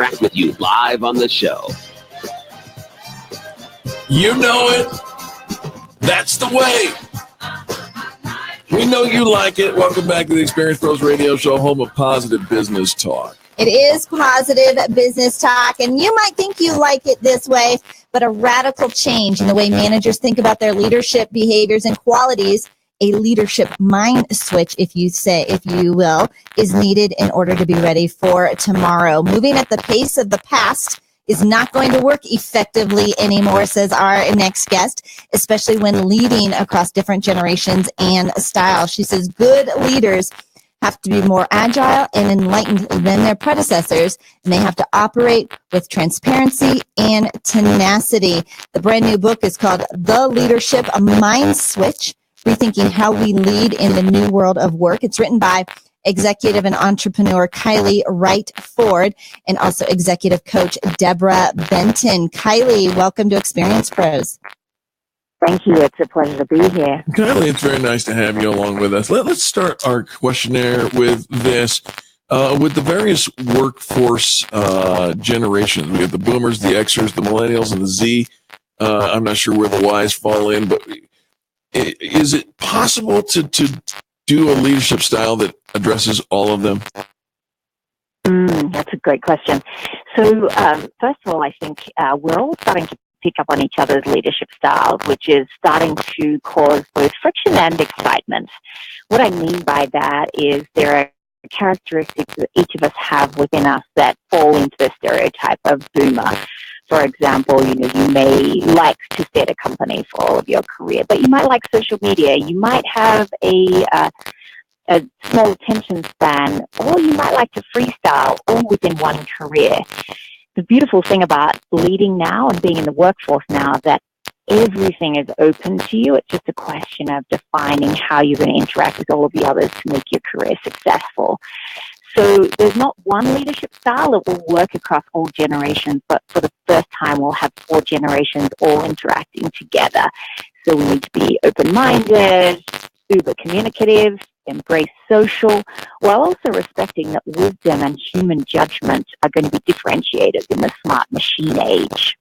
interact with you live on the show. You know it. That's the way. We know you like it. Welcome back to the Experience Pros Radio Show, home of positive business talk. It is positive business talk, and you might think you like it this way, but a radical change in the way managers think about their leadership behaviors and qualities, a leadership mind switch, if you will, is needed in order to be ready for tomorrow. Moving at the pace of the past is not going to work effectively anymore, says our next guest, especially when leading across different generations and styles. She says good leaders have to be more agile and enlightened than their predecessors, and they have to operate with transparency and tenacity. The brand new book is called The Leadership Mind Switch, Rethinking How We Lead in the New World of Work. It's written by executive and entrepreneur Kylie Wright Ford and also executive coach Deborah Benton. Kylie, welcome to Experience Pros. Thank you. It's a pleasure to be here. Kylie, it's very nice to have you along with us. Let's start our questionnaire with this. With the various workforce generations, we have the boomers, the Xers, the millennials, and the Z. I'm not sure where the Ys fall in, but is it possible to do a leadership style that addresses all of them? That's a great question. So, first of all, I think we're all starting to pick up on each other's leadership styles, which is starting to cause both friction and excitement. What I mean by that is there are characteristics that each of us have within us that fall into the stereotype of boomer. For example, you may like to stay at a company for all of your career, but you might like social media. You might have a small attention span, or you might like to freestyle, all within one career. The beautiful thing about leading now and being in the workforce now is that everything is open to you. It's just a question of defining how you're going to interact with all of the others to make your career successful. So there's not one leadership style that will work across all generations, but for the first time, we'll have 4 generations all interacting together. So we need to be open-minded, uber communicative, embrace social, while also respecting that wisdom and human judgment are going to be differentiated in the smart machine age.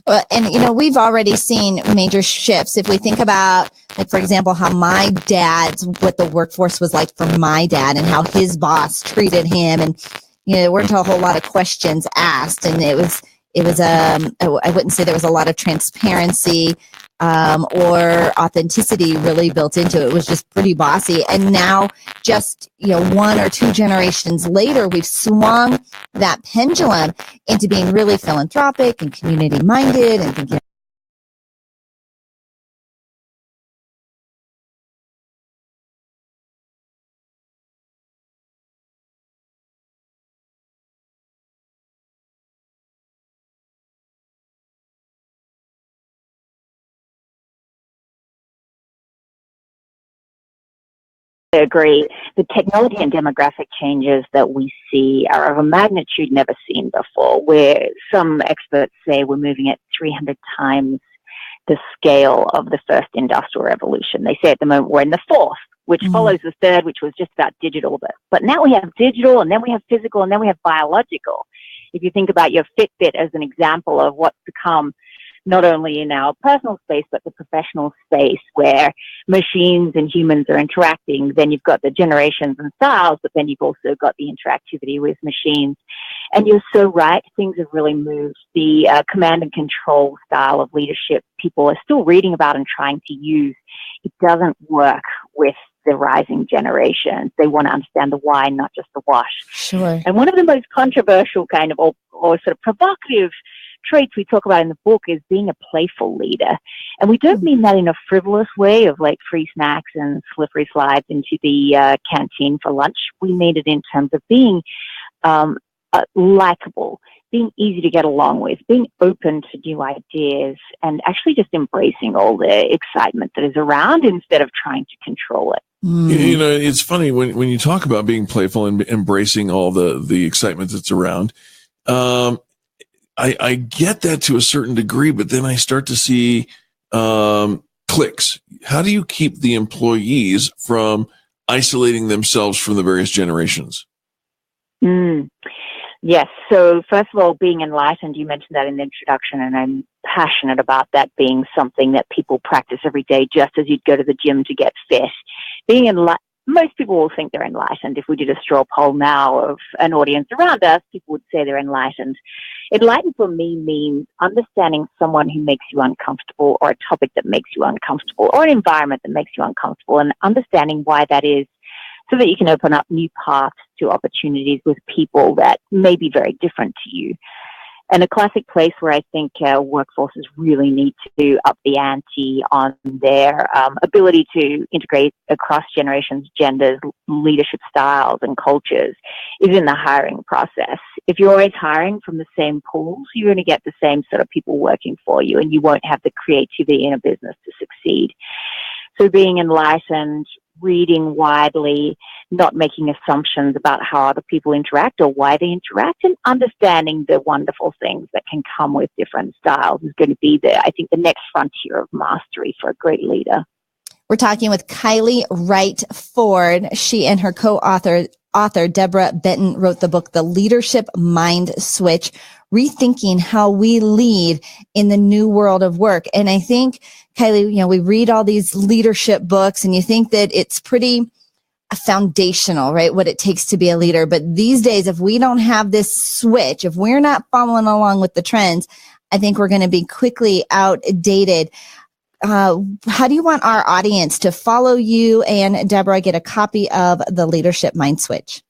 Well, and, we've already seen major shifts. If we think about, like, for example, how what the workforce was like for my dad and how his boss treated him. And, there weren't a whole lot of questions asked. And it was I wouldn't say there was a lot of transparency or authenticity really built into it. It was just pretty bossy. And now just, 1 or 2 generations later, we've swung that pendulum into being really philanthropic and community minded and thinking I agree. The technology and demographic changes that we see are of a magnitude never seen before, where some experts say we're moving at 300 times the scale of the first industrial revolution. They say at the moment we're in the 4th, which follows the 3rd, which was just about digital. But now we have digital, and then we have physical, and then we have biological. If you think about your Fitbit as an example of what's to come, not only in our personal space, but the professional space where machines and humans are interacting. Then you've got the generations and styles, but then you've also got the interactivity with machines. And you're so right, things have really moved. The command and control style of leadership people are still reading about and trying to use. It doesn't work with the rising generations. They want to understand the why, not just the wash. Sure. And one of the most controversial kind of, or sort of provocative traits we talk about in the book is being a playful leader. And we don't mean that in a frivolous way of like free snacks and slippery slides into the canteen for lunch. We mean it in terms of being likable, being easy to get along with, being open to new ideas, and actually just embracing all the excitement that is around instead of trying to control it. It's funny when you talk about being playful and embracing all the excitement that's around. I get that to a certain degree, but then I start to see cliques. How do you keep the employees from isolating themselves from the various generations? Yes. So first of all, being enlightened, you mentioned that in the introduction, and I'm passionate about that being something that people practice every day, just as you'd go to the gym to get fit. Being enlightened, most people will think they're enlightened. If we did a straw poll now of an audience around us, people would say they're enlightened. Enlightened for me means understanding someone who makes you uncomfortable, or a topic that makes you uncomfortable, or an environment that makes you uncomfortable, and understanding why that is, so that you can open up new paths to opportunities with people that may be very different to you. And a classic place where I think workforces really need to up the ante on their ability to integrate across generations, genders, leadership styles, and cultures is in the hiring process. If you're always hiring from the same pools, you're going to get the same sort of people working for you, and you won't have the creativity in a business to succeed. So being enlightened, reading widely, not making assumptions about how other people interact or why they interact, and understanding the wonderful things that can come with different styles is going to be I think, the next frontier of mastery for a great leader. We're talking with Kylie Wright Ford. She and her co-author, Deborah Benton, wrote the book, The Leadership Mind Switch, Rethinking How We Lead in the New World of Work. And I think, Kylie, we read all these leadership books and you think that it's pretty foundational, right? What it takes to be a leader. But these days, if we don't have this switch, if we're not following along with the trends, I think we're going to be quickly outdated. How do you want our audience to follow you and Deborah, get a copy of The Leadership Mind Switch?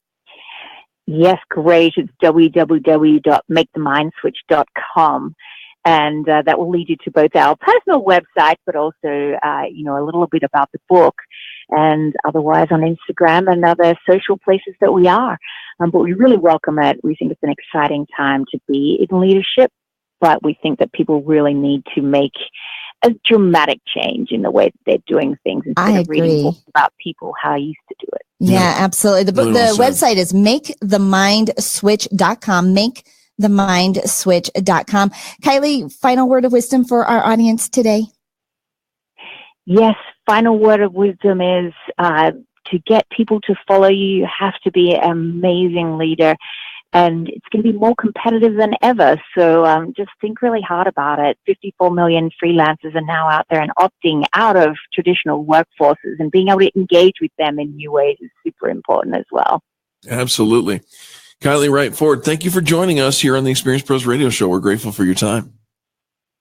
Yes, great. It's www.makethemindswitch.com. And that will lead you to both our personal website, but also, a little bit about the book, and otherwise on Instagram and other social places that we are. But we really welcome it. We think it's an exciting time to be in leadership, but we think that people really need to make a dramatic change in the way that they're doing things instead of reading books about people how I used to do it. Yeah, absolutely. The website is makethemindswitch.com, makethemindswitch.com. Kylie, final word of wisdom for our audience today? Yes, final word of wisdom is to get people to follow you, you have to be an amazing leader. And it's going to be more competitive than ever. So just think really hard about it. 54 million freelancers are now out there, and opting out of traditional workforces and being able to engage with them in new ways is super important as well. Absolutely. Kylie Wright Ford, thank you for joining us here on the Experience Pros Radio Show. We're grateful for your time.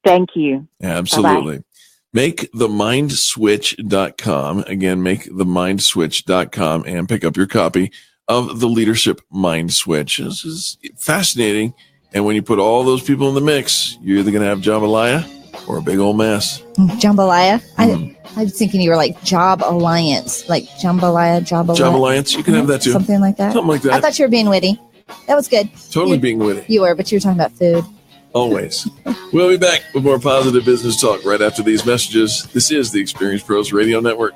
Thank you. Absolutely. Bye-bye. MakeTheMindSwitch.com. Again, MakeTheMindSwitch.com, and pick up your copy of The Leadership Mind Switch. This is fascinating. And when you put all those people in the mix, you're either going to have jambalaya or a big old mess. Jambalaya? I was thinking you were like Job Alliance, like jambalaya. Job Alliance, you can have that too. Something like that? Something like that. I thought you were being witty. That was good. Totally being witty. You were, but you were talking about food. Always. We'll be back with more positive business talk right after these messages. This is the Experience Pros Radio Network.